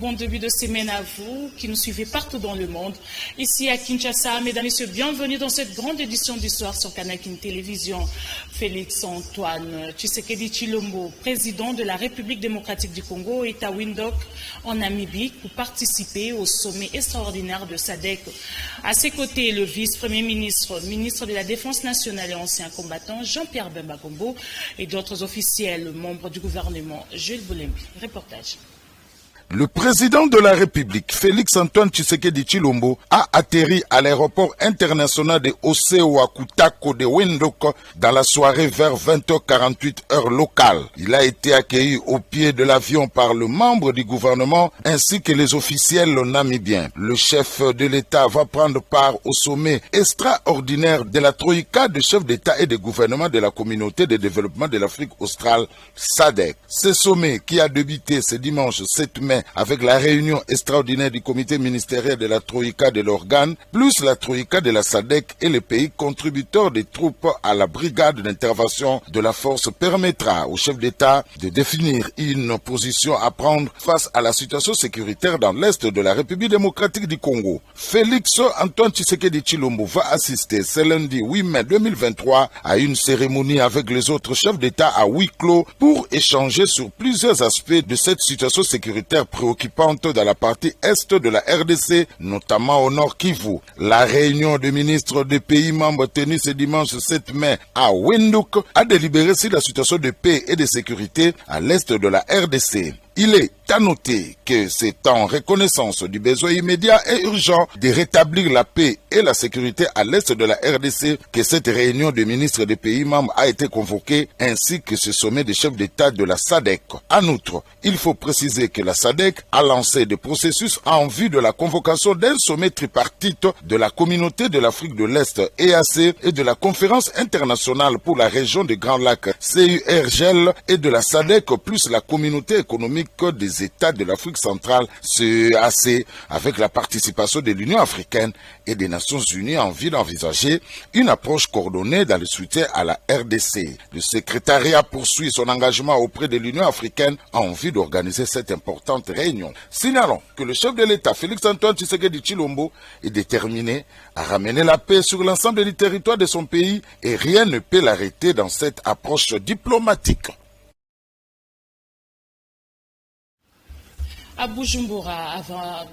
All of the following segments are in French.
Bon début de semaine à vous qui nous suivez partout dans le monde. Ici à Kinshasa, mesdames et messieurs, bienvenue dans cette grande édition du soir sur Canal Télévision. Félix Antoine Tshisekedi Tshilombo, président de la République démocratique du Congo, est à Windhoek en Namibie pour participer au sommet extraordinaire de SADC. À ses côtés, le vice-premier ministre, ministre de la Défense nationale et ancien combattant, Jean-Pierre Bemba Gombo, et d'autres officiels, membres du gouvernement. Jules Boulembi, reportage. Le président de la République, Félix Antoine Tshisekedi Tshilombo, a atterri à l'aéroport international de Oseo Akutako de Windhoek dans la soirée vers 20h48 heure locale. Il a été accueilli au pied de l'avion par le membre du gouvernement ainsi que les officiels namibiens. Le chef de l'État va prendre part au sommet extraordinaire de la Troïka de chefs d'État et de gouvernement de la communauté de développement de l'Afrique australe, SADC. Ce sommet qui a débuté ce dimanche 7 mai avec la réunion extraordinaire du comité ministériel de la Troïka de l'organe, plus la Troïka de la SADC et les pays contributeurs des troupes à la brigade d'intervention de la force permettra au chef d'État de définir une position à prendre face à la situation sécuritaire dans l'est de la République démocratique du Congo. Félix Antoine Tshisekedi Tshilombo va assister ce lundi 8 mai 2023 à une cérémonie avec les autres chefs d'État à huis clos pour échanger sur plusieurs aspects de cette situation sécuritaire préoccupante dans la partie est de la RDC, notamment au nord Kivu. La réunion des ministres des pays membres tenue ce dimanche 7 mai à Windhoek a délibéré sur la situation de paix et de sécurité à l'est de la RDC. Il est à noter que c'est en reconnaissance du besoin immédiat et urgent de rétablir la paix et la sécurité à l'est de la RDC que cette réunion des ministres des pays membres a été convoquée, ainsi que ce sommet des chefs d'État de la SADC. En outre, il faut préciser que la SADC a lancé des processus en vue de la convocation d'un sommet tripartite de la communauté de l'Afrique de l'Est EAC et de la conférence internationale pour la région des Grands Lacs CURGL et de la SADC plus la communauté économique des États de l'Afrique centrale, CEAC, avec la participation de l'Union africaine et des Nations unies en vue d'envisager une approche coordonnée dans le soutien à la RDC. Le secrétariat poursuit son engagement auprès de l'Union africaine en vue d'organiser cette importante réunion. Signalons que le chef de l'État, Félix Antoine Tshisekedi Tshilombo, est déterminé à ramener la paix sur l'ensemble du territoire de son pays et rien ne peut l'arrêter dans cette approche diplomatique. À Bujumbura, avant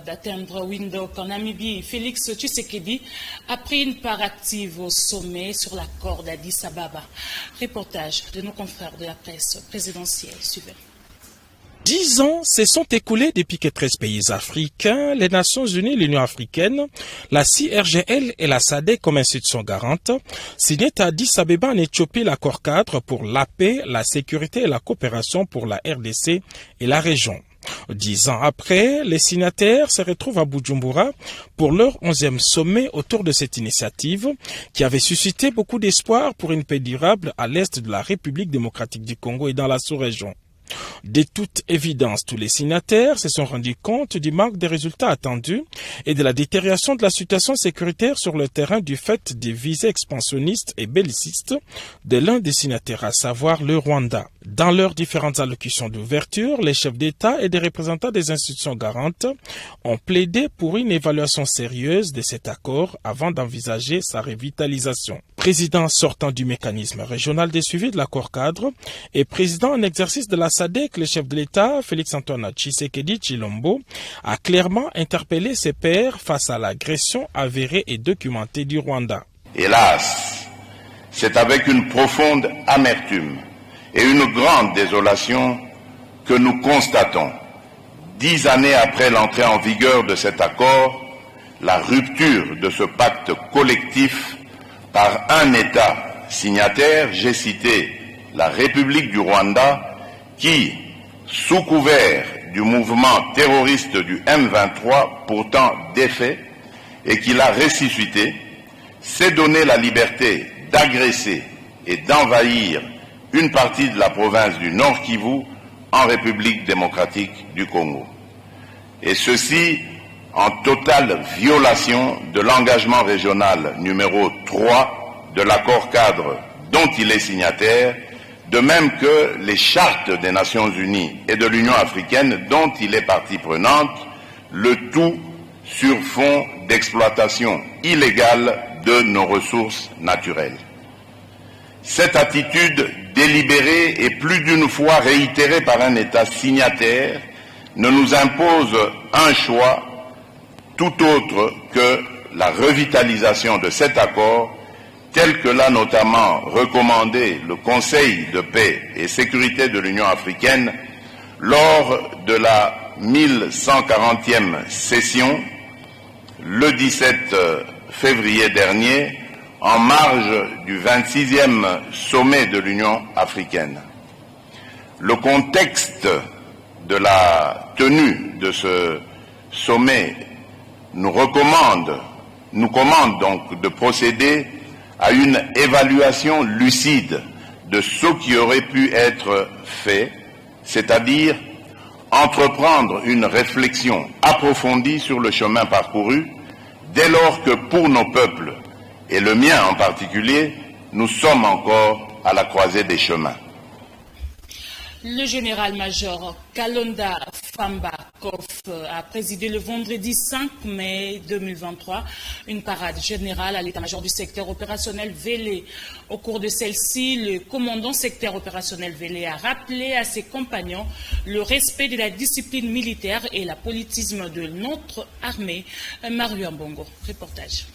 d'atteindre Windhoek en Namibie, Félix Tshisekedi a pris une part active au sommet sur l'accord d'Addis Ababa. Reportage de nos confrères de la presse présidentielle suivant. 10 ans se sont écoulés depuis que 13 pays africains, les Nations Unies, l'Union africaine, la CIRGL et la SADC comme institution garante, signaient à Addis Abeba en Éthiopie l'accord cadre pour la paix, la sécurité et la coopération pour la RDC et la région. 10 ans après, les signataires se retrouvent à Bujumbura pour leur 11e sommet autour de cette initiative qui avait suscité beaucoup d'espoir pour une paix durable à l'est de la République démocratique du Congo et dans la sous-région. De toute évidence, tous les signataires se sont rendus compte du manque des résultats attendus et de la détérioration de la situation sécuritaire sur le terrain du fait des visées expansionnistes et bellicistes de l'un des signataires, à savoir le Rwanda. Dans leurs différentes allocutions d'ouverture, les chefs d'État et des représentants des institutions garantes ont plaidé pour une évaluation sérieuse de cet accord avant d'envisager sa revitalisation. Président sortant du mécanisme régional de suivi de l'accord cadre et président en exercice de la SADC, le chef de l'État, Félix Antoine Tshisekedi Tshilombo, a clairement interpellé ses pairs face à l'agression avérée et documentée du Rwanda. Hélas, c'est avec une profonde amertume et une grande désolation que nous constatons, 10 années après l'entrée en vigueur de cet accord, la rupture de ce pacte collectif par un État signataire, j'ai cité la République du Rwanda, qui, sous couvert du mouvement terroriste du M23, pourtant défait, et qui l'a ressuscité, s'est donné la liberté d'agresser et d'envahir une partie de la province du Nord Kivu en République démocratique du Congo. et ceci en totale violation de l'engagement régional numéro 3 de l'accord cadre dont il est signataire, de même que les chartes des Nations Unies et de l'Union africaine dont il est partie prenante, le tout sur fond d'exploitation illégale de nos ressources naturelles. Cette attitude délibérée et plus d'une fois réitérée par un État signataire ne nous impose un choix tout autre que la revitalisation de cet accord tel que l'a notamment recommandé le Conseil de paix et sécurité de l'Union africaine lors de la 1140e session le 17 février dernier en marge du 26e sommet de l'Union africaine. Le contexte de la tenue de ce sommet nous commande donc de procéder à une évaluation lucide de ce qui aurait pu être fait, c'est-à-dire entreprendre une réflexion approfondie sur le chemin parcouru, dès lors que pour nos peuples, et le mien en particulier, nous sommes encore à la croisée des chemins. Le général-major Kalonda Famba Kof a présidé le vendredi 5 mai 2023 une parade générale à l'état-major du secteur opérationnel Vélé. Au cours de celle-ci, le commandant secteur opérationnel Vélé a rappelé à ses compagnons le respect de la discipline militaire et la politisme de notre armée. Mario Mbongo, reportage.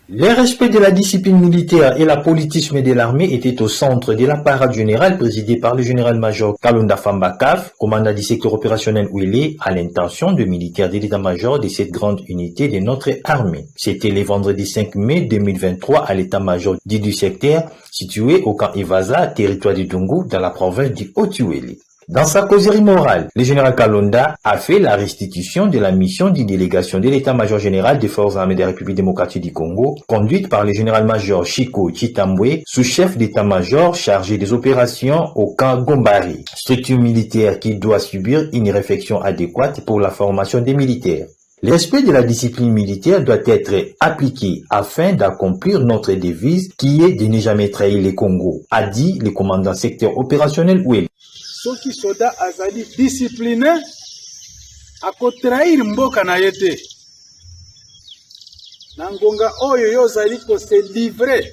Le respect de la discipline militaire et la politisme de l'armée étaient au centre de la parade générale présidée par le général-major Kalonda Famba Kaf, commandant du secteur opérationnel Ouélé, à l'intention de militaires de l'état-major de cette grande unité de notre armée. C'était le vendredi 5 mai 2023 à l'état-major du secteur situé au camp Evaza, territoire du Dungu, dans la province du Haut-Ouélé. Dans sa causerie morale, le général Kalonda a fait la restitution de la mission d'une délégation de l'état-major général des forces armées de la République démocratique du Congo, conduite par le général-major Chiko Chitambwe, sous-chef d'état-major chargé des opérations au camp Gombari, structure militaire qui doit subir une réflexion adéquate pour la formation des militaires. Le respect de la discipline militaire doit être appliqué afin d'accomplir notre devise qui est de ne jamais trahir le Congo, a dit le commandant secteur opérationnel Ouélé. Soki soda azali discipliné akotrahir mboka na yete na ngonga oyo yo zali ko se livrer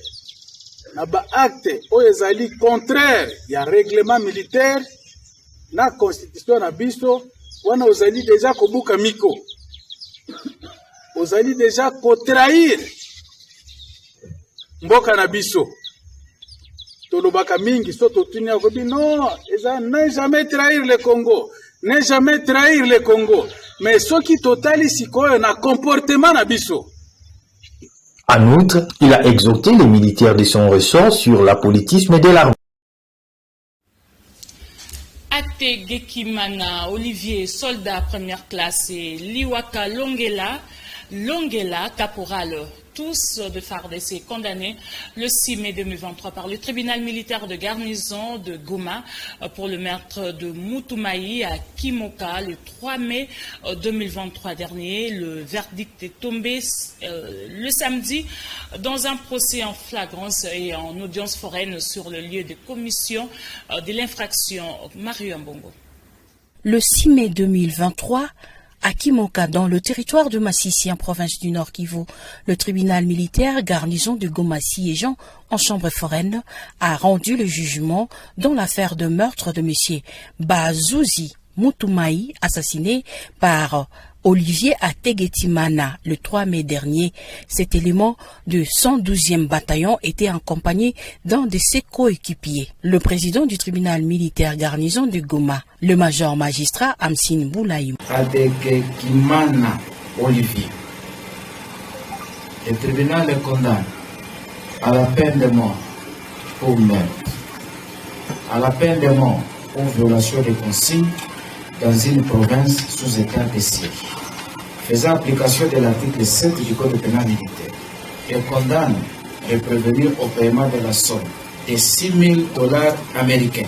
na ba acte oyo zali contraire ya règlement militaire na constitution na biso wana ozali déjà kobuka miko ozali déjà kotrahir mboka na biso. Tolobaka mingi soto tunia ko bi non, ne jamais trahir le Congo, ne jamais trahir le Congo. Mais ce qui totali sikoyo na comportement na biso. En outre, il a exhorté les militaires de son ressort sur la politisme de l'armée. Ate Gekimana, Olivier, soldat première classe, et Liwaka Longela, caporal, tous de FARDC condamnés le 6 mai 2023 par le tribunal militaire de garnison de Goma pour le meurtre de Mutumayi à Kimoka le 3 mai 2023 dernier. Le verdict est tombé le samedi dans un procès en flagrance et en audience foraine sur le lieu de commission de l'infraction. Mario Mbongo. Le 6 mai 2023, à Kimoka, dans le territoire de Massissi, en province du Nord Kivu, le tribunal militaire garnison de Goma siégeant en chambre foraine a rendu le jugement dans l'affaire de meurtre de M. Bazouzi Mutumayi, assassiné par Olivier Ategetimana le 3 mai dernier. Cet élément du 112e bataillon était accompagné d'un de ses coéquipiers. Le président du tribunal militaire garnison de Goma, le major magistrat Amsine Boulaïm. Ategetimana Olivier. Le tribunal le condamne à la peine de mort pour meurtre, à la peine de mort pour violation des consignes dans une province sous état de siège, faisant application de l'article 7 du Code pénal militaire, et condamne de prévenir au paiement de la somme de $6 000 américains,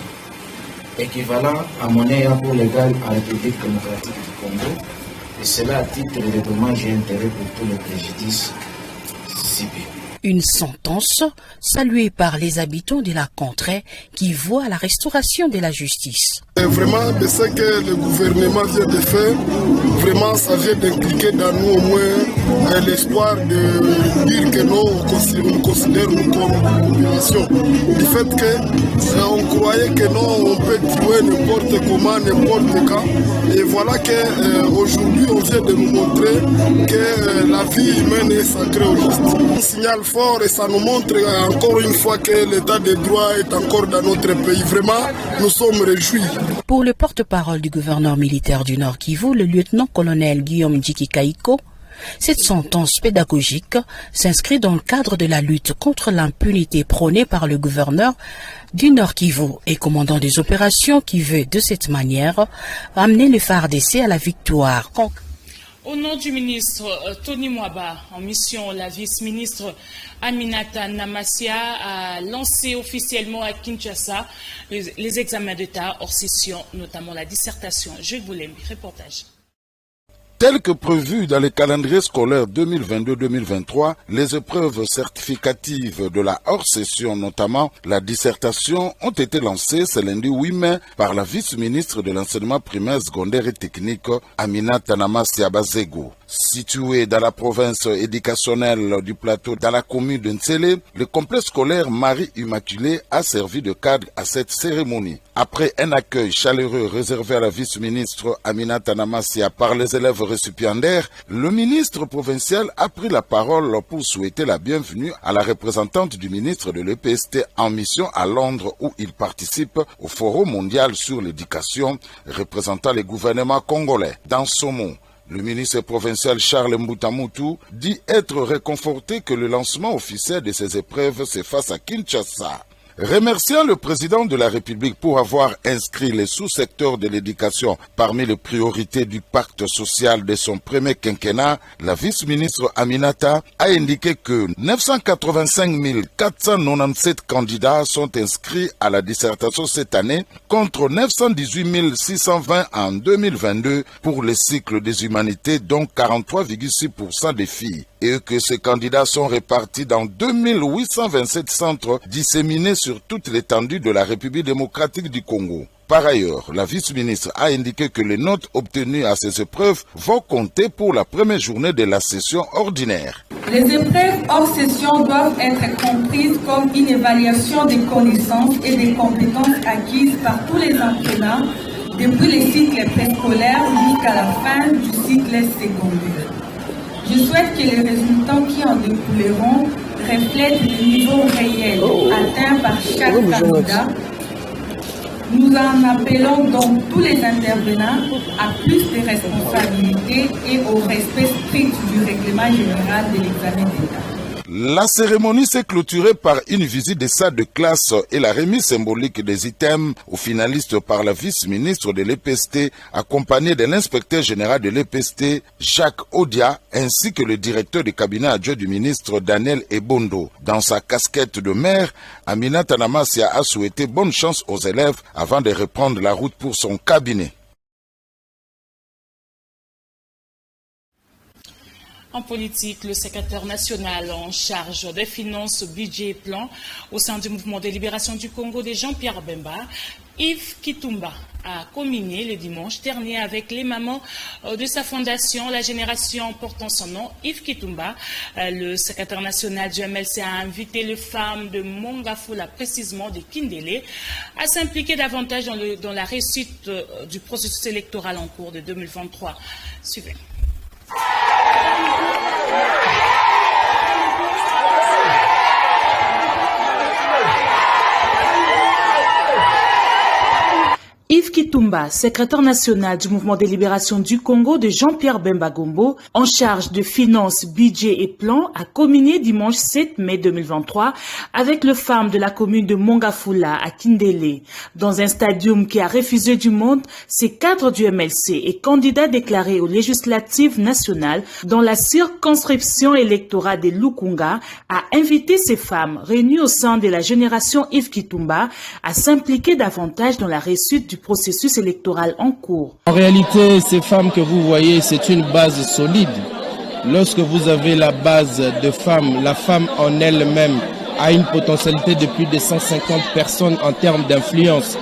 équivalent à monnaie pour légale à la République démocratique du Congo, et cela à titre de dommages et intérêts pour tous les préjudices subis. Une sentence saluée par les habitants de la contrée qui voient la restauration de la justice. Vraiment, de ce que le gouvernement vient de faire, vraiment, ça vient d'impliquer dans nous au moins l'espoir de dire que non, on nous considère nous comme population. Du fait qu'on croyait que non, on peut tuer n'importe comment, n'importe quand. Et voilà qu'aujourd'hui, on vient de nous montrer que la vie humaine est sacrée aujourd'hui. Un signal fort et ça nous montre encore une fois que l'état de droit est encore dans notre pays. Vraiment, nous sommes réjouis. Pour le porte-parole du gouverneur militaire du Nord Kivu, le lieutenant-colonel Guillaume Djiki-Kaiko, cette sentence pédagogique s'inscrit dans le cadre de la lutte contre l'impunité prônée par le gouverneur du Nord Kivu et commandant des opérations qui veut de cette manière amener le FARDC à la victoire. Au nom du ministre Tony Mwaba, en mission, la vice-ministre Aminata Namasia a lancé officiellement à Kinshasa les examens d'État hors session, notamment la dissertation. Jules Boulembi, reportage. Tel que prévu dans le calendrier scolaire 2022-2023, les épreuves certificatives de la hors-session, notamment la dissertation, ont été lancées ce lundi 8 mai par la vice-ministre de l'enseignement primaire, secondaire et technique, Aminata Namasia Bazego. Situé dans la province éducationnelle du plateau, dans la commune de Ntsele, le complexe scolaire Marie-Immaculée a servi de cadre à cette cérémonie. Après un accueil chaleureux réservé à la vice-ministre Aminata Namasia par les élèves récipiendaires, le ministre provincial a pris la parole pour souhaiter la bienvenue à la représentante du ministre de l'EPST en mission à Londres où il participe au Forum mondial sur l'éducation représentant le gouvernement congolais. Dans son mot, le ministre provincial Charles Mbutamutu dit être réconforté que le lancement officiel de ces épreuves se fasse à Kinshasa. Remerciant le président de la République pour avoir inscrit les sous-secteurs de l'éducation parmi les priorités du pacte social de son premier quinquennat, la vice-ministre Aminata a indiqué que 985 497 candidats sont inscrits à la dissertation cette année contre 918 620 en 2022 pour le cycle des humanités, dont 43,6% des filles, et que ces candidats sont répartis dans 2827 centres disséminés sur toute l'étendue de la République démocratique du Congo. Par ailleurs, la vice-ministre a indiqué que les notes obtenues à ces épreuves vont compter pour la première journée de la session ordinaire. Les épreuves hors session doivent être comprises comme une évaluation des connaissances et des compétences acquises par tous les apprenants depuis le cycle préscolaire jusqu'à la fin du cycle secondaire. Je souhaite que les résultats qui en découleront reflètent le niveau réel atteint par chaque candidat. Nous en appelons donc tous les intervenants à plus de responsabilités et au respect strict du règlement général de l'examen d'État. La cérémonie s'est clôturée par une visite des salles de classe et la remise symbolique des items aux finalistes par la vice-ministre de l'EPST, accompagnée de l'inspecteur général de l'EPST, Jacques Odia, ainsi que le directeur du cabinet adjoint du ministre Daniel Ebondo. Dans sa casquette de maire, Aminata Namasia a souhaité bonne chance aux élèves avant de reprendre la route pour son cabinet. En politique, le secrétaire national en charge des finances, budget et plan au sein du mouvement de libération du Congo de Jean-Pierre Bemba, Yves Kitumba, a communié le dimanche dernier avec les mamans de sa fondation, la génération portant son nom, Yves Kitumba. Le secrétaire national du MLC a invité les femmes de Mongafula, précisément de Kindélé, à s'impliquer davantage dans la réussite du processus électoral en cours de 2023. Suivez. Yves Kitumba, secrétaire national du mouvement de libération du Congo de Jean-Pierre Bemba Gombo, en charge de finances, budget et plan, a communié dimanche 7 mai 2023 avec les femmes de la commune de Mongafula à Kindélé. Dans un stadium qui a refusé du monde, ces cadres du MLC et candidats déclarés aux législatives nationales dans la circonscription électorale de Lukunga, a invité ces femmes réunies au sein de la génération Yves Kitumba à s'impliquer davantage dans la réussite du processus processus électoral en cours. En réalité, ces femmes que vous voyez, c'est une base solide. Lorsque vous avez la base de femmes, la femme en elle-même a une potentialité de plus de 150 personnes en termes d'influence.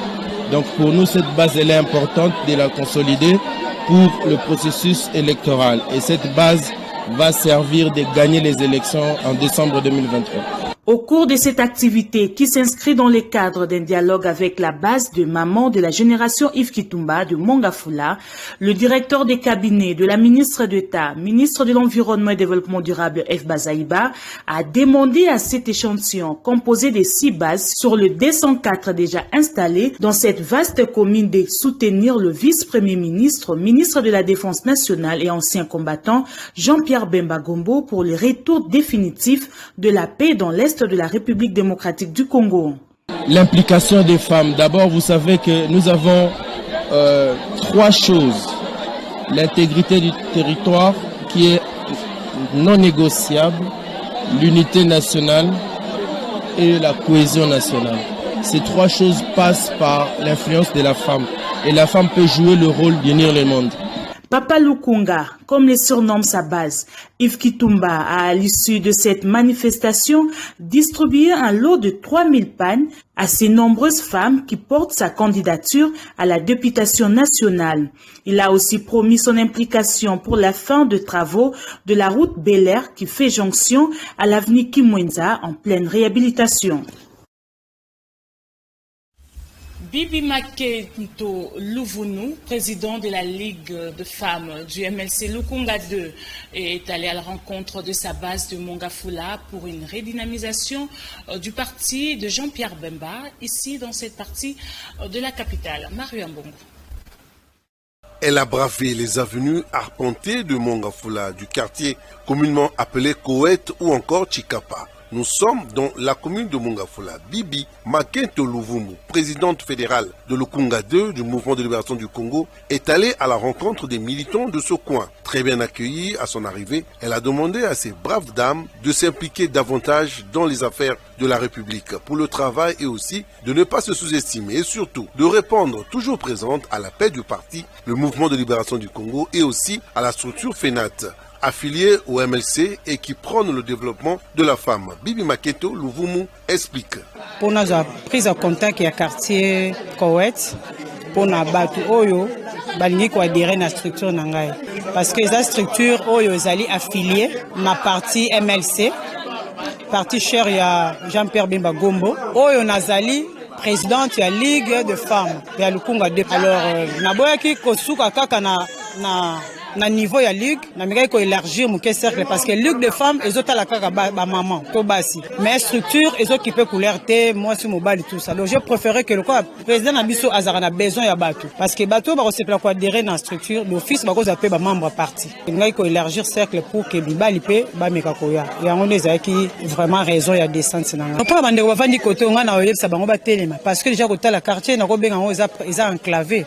Donc pour nous, cette base elle est importante de la consolider pour le processus électoral. Et cette base va servir de gagner les élections en décembre 2023. Au cours de cette activité qui s'inscrit dans le cadre d'un dialogue avec la base de maman de la génération Yves Kitumba de Mongafula, le directeur des cabinets de la ministre d'État, ministre de l'Environnement et Développement durable F. Bazaïba, a demandé à cet échantillon composé de 6 bases sur le 204 déjà installé dans cette vaste commune de soutenir le vice-premier ministre, ministre de la Défense nationale et ancien combattant Jean-Pierre Bemba Gombo pour le retour définitif de la paix dans l'Est de la République démocratique du Congo. L'implication des femmes. D'abord, vous savez que nous avons 3 choses. L'intégrité du territoire qui est non négociable, l'unité nationale et la cohésion nationale. Ces 3 choses passent par l'influence de la femme. Et la femme peut jouer le rôle d'unir le monde. Papa Lukunga, comme le surnomme sa base, Yves Kitumba a, à l'issue de cette manifestation, distribué un lot de 3000 pannes à ces nombreuses femmes qui portent sa candidature à la députation nationale. Il a aussi promis son implication pour la fin de travaux de la route Bel Air qui fait jonction à l'avenue Kimwenza en pleine réhabilitation. Bibi Makento Louvounou, président de la Ligue de femmes du MLC Lukunga 2, est allé à la rencontre de sa base de Mongafula pour une redynamisation du parti de Jean-Pierre Bemba, ici dans cette partie de la capitale. Mario Mbongo. Elle a bravé les avenues arpentées de Mongafula, du quartier communément appelé Koweït ou encore Chikapa. Nous sommes dans la commune de Mongafula. Bibi Makento Louvounou, présidente fédérale de Lukunga 2 du mouvement de libération du Congo, est allée à la rencontre des militants de ce coin. Très bien accueillie à son arrivée, elle a demandé à ces braves dames de s'impliquer davantage dans les affaires de la République pour le travail et aussi de ne pas se sous-estimer et surtout de répondre toujours présente à la paix du parti, le mouvement de libération du Congo et aussi à la structure FENAT, affilié au MLC et qui prône le développement de la femme. Bibi Makento Louvounou explique. Pour notre prise en contact avec le quartier Koweït, pour notre batu oyo, balingi ko adhérer na structure nangai. Parce que la structure oyo zali affilié ma parti MLC, parti cher ya Jean-Pierre Bemba Gombo, oyo nazali présidente ya Ligue de femmes ya Lukunga 2. Alors naboyaki kosuka kaka na niveau ya ligue na mika ko élargir mon cercle parce que ligue de femmes ezota la kaka ba maman to basi mais structure ezokipe couleur te moi sur mobile tout ça. Donc je préférais que le président Nabiso azara na besoin ya bato parce que bato ba resepla ko adhérer dans structure d'office ba ko zape ba membre parti ngai ko élargir cercle pour que bibali pe ba meka ko ya on les a qui vraiment raison ya descente na nga pas bande ba vandi côté nga na oyebisa bango ba telema parce que déjà ko tala quartier na ko benga ngo eza enclavé.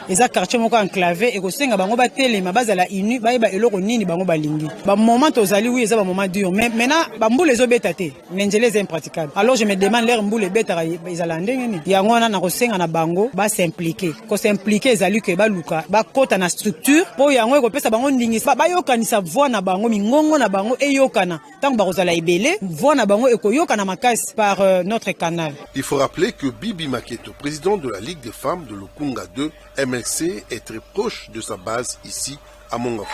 Les quartiers moko enclavé et kosenga bango ba telema bazala inu ba yeba eloko nini bango balingi ba moment tozali oui eza ba moment dur mais maintenant ba mbule zo betate nenjele est impraticable. Alors je me demande leur mbule betara ezala ndenge ni yango na kosenga na bango ba s'impliquer ko s'impliquer ezali ke ba luka ba kota na structure po yango ko pesa bango ndingi ba yokanisa voix na bango mingongo na bango eyokana tant ba kozala ebele voix na bango ekoyokana makasi par notre canal. Il faut rappeler que Bibi Makento, président de la Ligue des femmes de Lukunga 2 MLC, est très proche de sa base ici à Mongafula.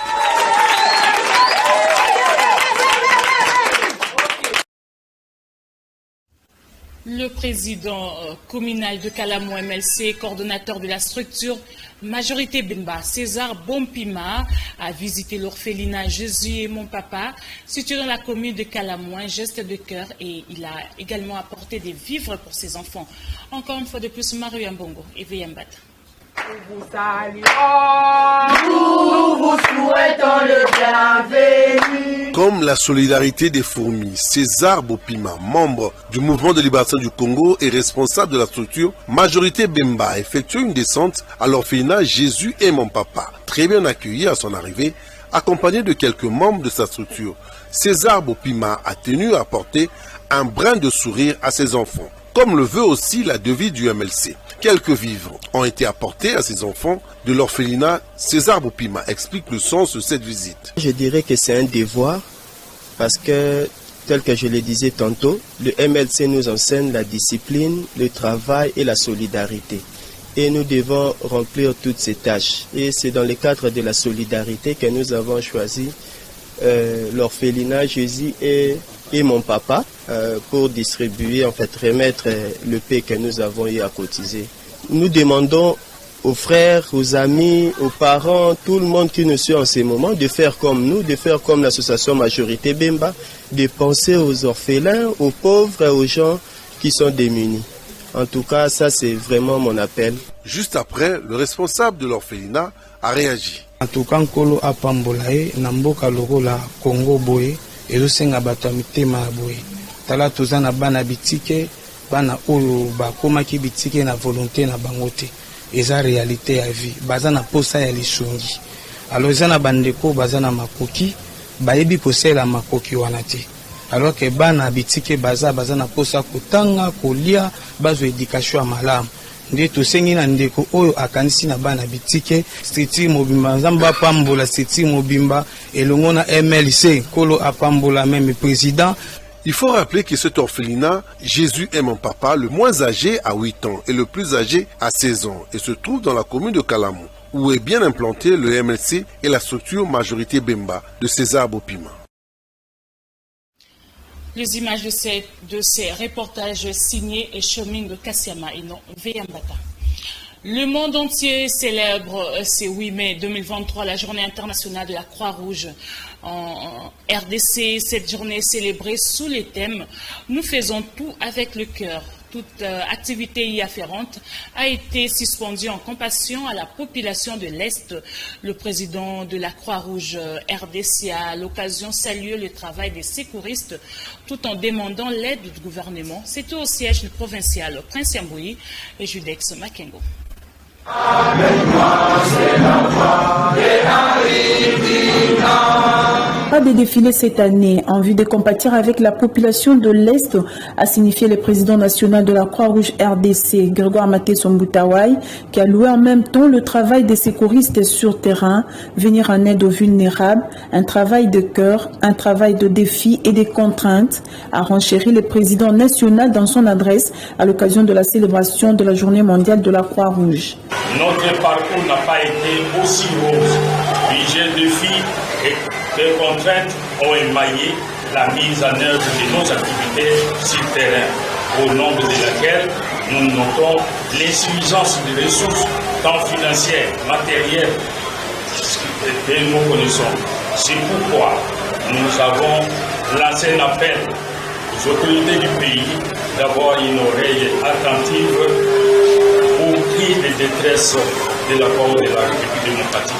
Le président communal de Kalamou MLC, coordonnateur de la structure Majorité Bemba, César Bompima, a visité l'orphelinat Jésus et mon papa, situé dans la commune de Kalamou, un geste de cœur, et il a également apporté des vivres pour ses enfants. Encore une fois de plus, Mario Mbongo et Veyambat. Nous vous souhaitons le bienvenu. Comme la solidarité des fourmis, César Bopima, membre du mouvement de libération du Congo et responsable de la structure Majorité Bemba, a effectué une descente à l'orphelinat Jésus et mon papa. Très bien accueilli à son arrivée, accompagné de quelques membres de sa structure, César Bopima a tenu à apporter un brin de sourire à ses enfants, comme le veut aussi la devise du MLC. Quelques vivres ont été apportés à ces enfants de l'orphelinat. César Bopima explique le sens de cette visite. Je dirais que c'est un devoir parce que, tel que je le disais tantôt, le MLC nous enseigne la discipline, le travail et la solidarité. Et nous devons remplir toutes ces tâches. Et c'est dans le cadre de la solidarité que nous avons choisi l'orphelinat Jésus et mon papa pour distribuer, en fait, remettre le paix que nous avons eu à cotiser. Nous demandons aux frères, aux amis, aux parents, tout le monde qui nous suit en ces moments, de faire comme nous, de faire comme l'association Majorité Bemba, de penser aux orphelins, aux pauvres et aux gens qui sont démunis. En tout cas, ça c'est vraiment mon appel. Juste après, le responsable de l'orphelinat a réagi. En tout cas, Nkolo Apambolae, Namboka Logola, Congo Boye, et le Senga Batamitema Boye. Tala Tozana Bana Bitike, Bana Oyo, Bakomaki Bitike na volonté na bangote. Eza réalité à vie. Bazana posa ya lisongi. Alors zana bandeko bazana makoki, bayebi posa la makoki wanate. Alors que bana bitike bazana posa kotanga, kolia, bazo éducation malamu. Nde tosengi na ndeko oyo akanisi na bana bitike, Striti Mobimba, Nzamba Pambola, Striti Mobimba, elongo na MLC, Kolo Apambola même président. Il faut rappeler que cet orphelinat, Jésus est mon papa, le moins âgé à 8 ans et le plus âgé à 16 ans, et se trouve dans la commune de Kalamou, où est bien implanté le MLC et la structure Majorité Bemba de César Bopima. Les images de ces reportages signés et chemin de Kassiama et non Veyambata. Le monde entier célèbre ce 8 mai 2023 la journée internationale de la Croix-Rouge. En RDC, cette journée est célébrée sous les thèmes « Nous faisons tout avec le cœur ». Toute activité y afférente a été suspendue en compassion à la population de l'Est. Le président de la Croix-Rouge RDC a à l'occasion salué le travail des secouristes tout en demandant l'aide du gouvernement. C'était au siège du provincial Prince Yamboui et Judex Makengo. Pas de défilé cette année en vue de compatir avec la population de l'Est, a signifié le président national de la Croix-Rouge RDC, Grégoire Maté Somboutawai, qui a loué en même temps le travail des secouristes sur terrain, venir en aide aux vulnérables, un travail de cœur, un travail de défis et des contraintes, a renchéri le président national dans son adresse à l'occasion de la célébration de la journée mondiale de la Croix-Rouge. Notre parcours n'a pas été aussi rose. Plusieurs défis et des contraintes ont émaillé la mise en œuvre de nos activités sur le terrain, au nombre de laquelle nous notons l'insuffisance des ressources, tant financières, matérielles, que nous connaissons. C'est pourquoi nous avons lancé un appel aux autorités du pays d'avoir une oreille attentive aux cris de détresse de la part de la République démocratique.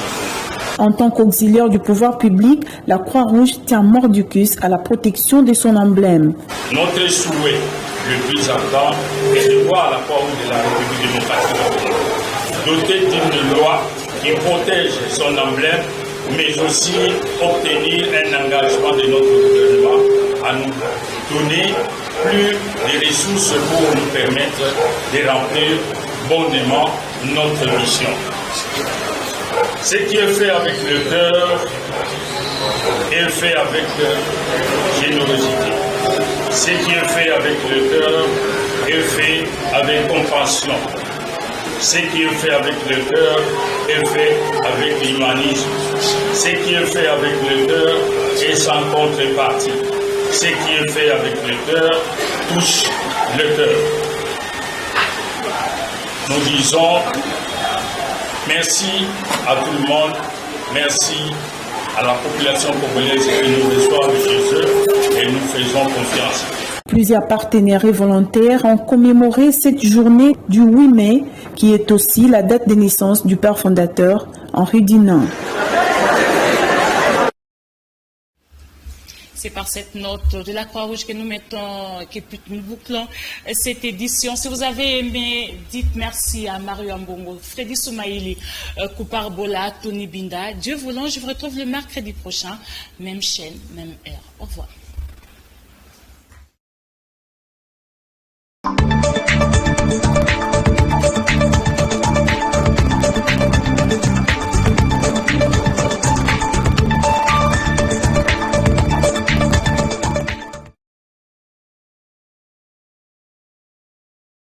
En tant qu'auxiliaire du pouvoir public, la Croix-Rouge tient mordicus à la protection de son emblème. Notre souhait le plus ardent est de voir la Croix-Rouge de la République démocratique dotée d'une loi qui protège son emblème, mais aussi obtenir un engagement de notre gouvernement à nous donner plus de ressources pour nous permettre de remplir bonnement notre mission. Ce qui est fait avec le cœur est fait avec générosité. Ce qui est fait avec le cœur est fait avec compassion. Ce qui est fait avec le cœur est fait avec l'humanisme. Ce qui est fait avec le cœur est sans contrepartie. Ce qui est fait avec le cœur touche le cœur. Nous disons merci à tout le monde, merci à la population congolaise qui nous reçoit chez eux et nous faisons confiance. Plusieurs partenaires et volontaires ont commémoré cette journée du 8 mai, qui est aussi la date de naissance du père fondateur Henri Dunant. C'est par cette note de la Croix-Rouge que nous bouclons cette édition. Si vous avez aimé, dites merci à Mario Ambongo, Freddy Soumaïli, Koupar Bola, Tony Binda. Dieu voulant, je vous retrouve le mercredi prochain. Même chaîne, même heure. Au revoir.